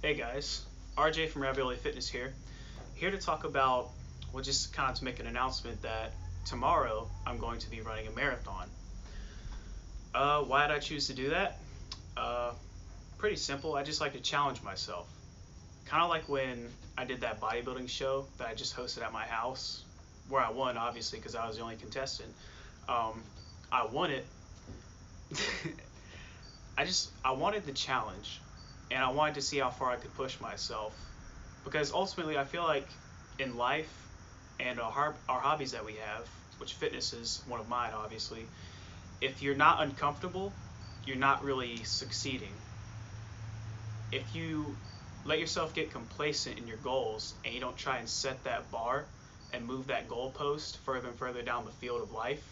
Hey guys, RJ from Ravioli Fitness here. Here to talk about, well, just kind of to make an announcement that tomorrow I'm going to be running a marathon. Why did I choose to do that? Uh, Pretty simple. I just like to challenge myself. Kind of like when I did that bodybuilding show that I just hosted at my house, where I won, obviously, because I was the only contestant. I won it. I wanted the challenge, and I wanted to see how far I could push myself, because ultimately I feel like in life and our hobbies that we have, which fitness is one of mine, obviously, if you're not uncomfortable, you're not really succeeding. If you let yourself get complacent in your goals and you don't try and set that bar and move that goalpost further and further down the field of life,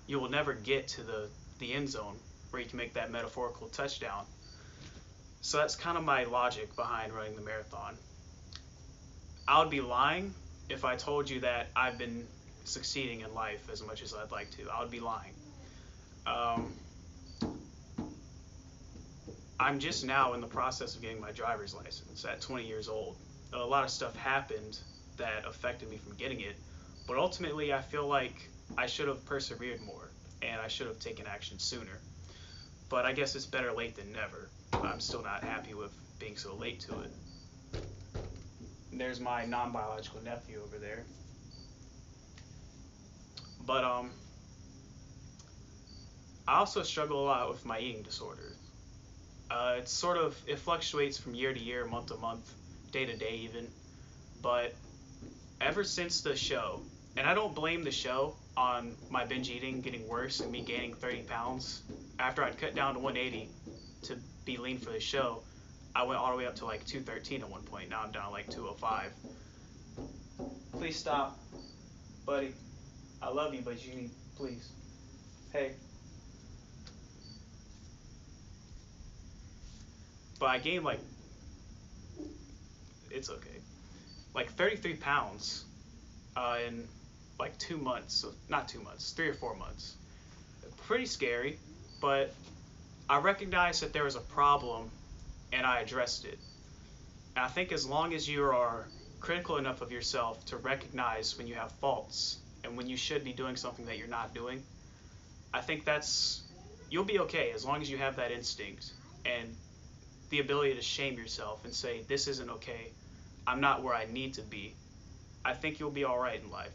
you will never get to the end zone where you can make that metaphorical touchdown. So that's kind of my logic behind running the marathon. I would be lying if I told you that I've been succeeding in life as much as I'd like to. I would be lying. Um, I'm just now in the process of getting my driver's license at 20 years old. A lot of stuff happened that affected me from getting it, but ultimately I feel like I should have persevered more and I should have taken action sooner. But I guess it's better late than never. I'm still not happy with being so late to it. And there's my non-biological nephew over there. But I also struggle a lot with my eating disorder. It fluctuates from year to year, month to month, day to day even. But ever since the show, and I don't blame the show on my binge eating getting worse and me gaining 30 pounds. After I'd cut down to 180 to be lean for the show, I went all the way up to like 213 at one point. Now I'm down to like 205. Please stop, buddy. I love you, but you need, please. Hey. But I gained like, it's okay, like 33 pounds in like 2 months. So not 2 months, 3 or 4 months. Pretty scary, but I recognized that there was a problem and I addressed it. And I think as long as you are critical enough of yourself to recognize when you have faults and when you should be doing something that you're not doing, I think you'll be okay as long as you have that instinct and the ability to shame yourself and say, this isn't okay, I'm not where I need to be. I think you'll be all right in life.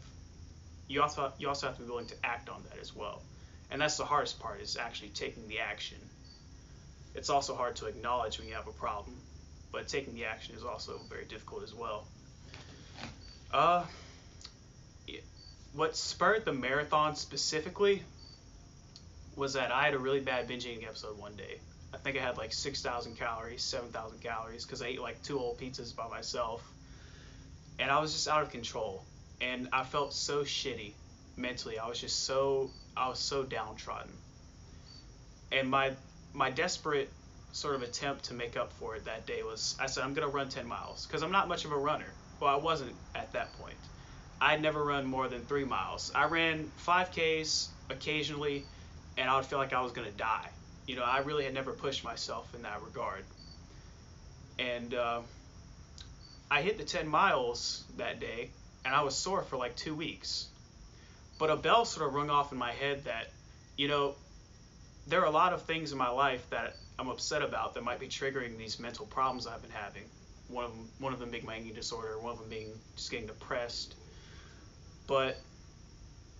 You also have to be willing to act on that as well. And that's the hardest part, is actually taking the action. It's also hard to acknowledge when you have a problem, but taking the action is also very difficult as well. What spurred the marathon specifically was that I had a really bad binge eating episode one day. I think I had like 6,000 calories, 7,000 calories, because I ate like 2 whole pizzas by myself. And I was just out of control. And I felt so shitty mentally. I was so downtrodden. And my desperate sort of attempt to make up for it that day was, I said, I'm going to run 10 miles, because I'm not much of a runner. Well, I wasn't at that point. I'd never run more than 3 miles. I ran 5Ks occasionally, and I would feel like I was going to die. You know, I really had never pushed myself in that regard. And I hit the 10 miles that day, and I was sore for like 2 weeks. But a bell sort of rung off in my head that, you know, there are a lot of things in my life that I'm upset about that might be triggering these mental problems I've been having. One of them being my eating disorder, one of them being just getting depressed. But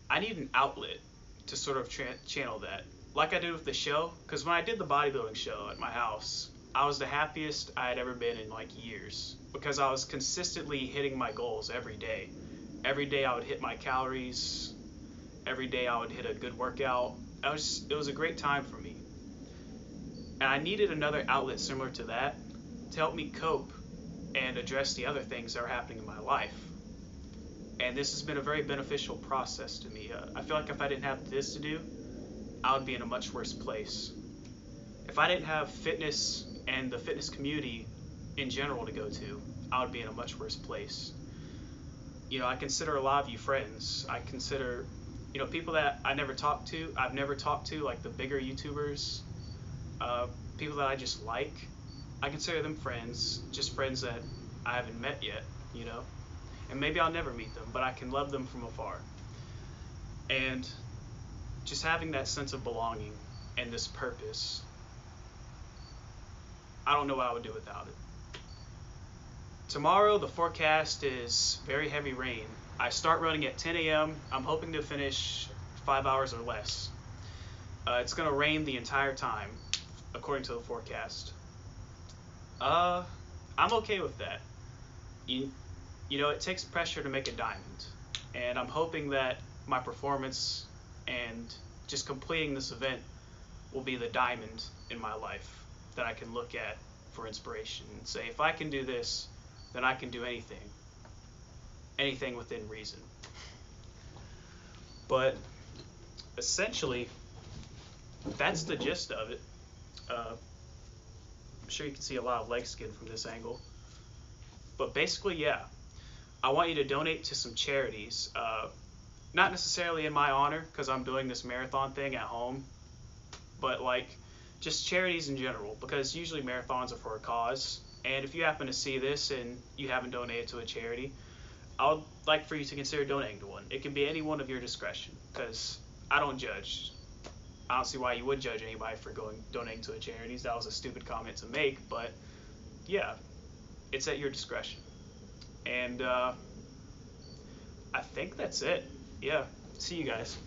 I need an outlet to sort of channel that, like I did with the show. Because when I did the bodybuilding show at my house, I was the happiest I had ever been in like years, because I was consistently hitting my goals every day. Every day I would hit my calories. Every day I would hit a good workout. It was a great time for me. And I needed another outlet similar to that to help me cope and address the other things that are happening in my life. And this has been a very beneficial process to me. I feel like if I didn't have this to do, I would be in a much worse place. If I didn't have fitness and the fitness community in general to go to, I would be in a much worse place. You know, I consider a lot of you friends. I consider, you know, people that I've never talked to, like the bigger YouTubers, people that I just like. I consider them friends, just friends that I haven't met yet, you know? And maybe I'll never meet them, but I can love them from afar. And just having that sense of belonging and this purpose, I don't know what I would do without it. Tomorrow, the forecast is very heavy rain. I start running at 10 a.m. I'm hoping to finish 5 hours or less. It's going to rain the entire time, according to the forecast. I'm okay with that. You, you know, it takes pressure to make a diamond. And I'm hoping that my performance and just completing this event will be the diamond in my life that I can look at for inspiration and say, if I can do this, then I can do anything. Anything within reason. But essentially, that's the gist of it. I'm sure you can see a lot of leg skin from this angle. But basically, yeah, I want you to donate to some charities. Not necessarily in my honor, because I'm doing this marathon thing at home, but like just charities in general, because usually marathons are for a cause. And if you happen to see this and you haven't donated to a charity, I would like for you to consider donating to one. It can be any one of your discretion, because I don't judge. I don't see why you would judge anybody for donating to a charity. That was a stupid comment to make, but yeah, it's at your discretion. And I think that's it. Yeah, see you guys.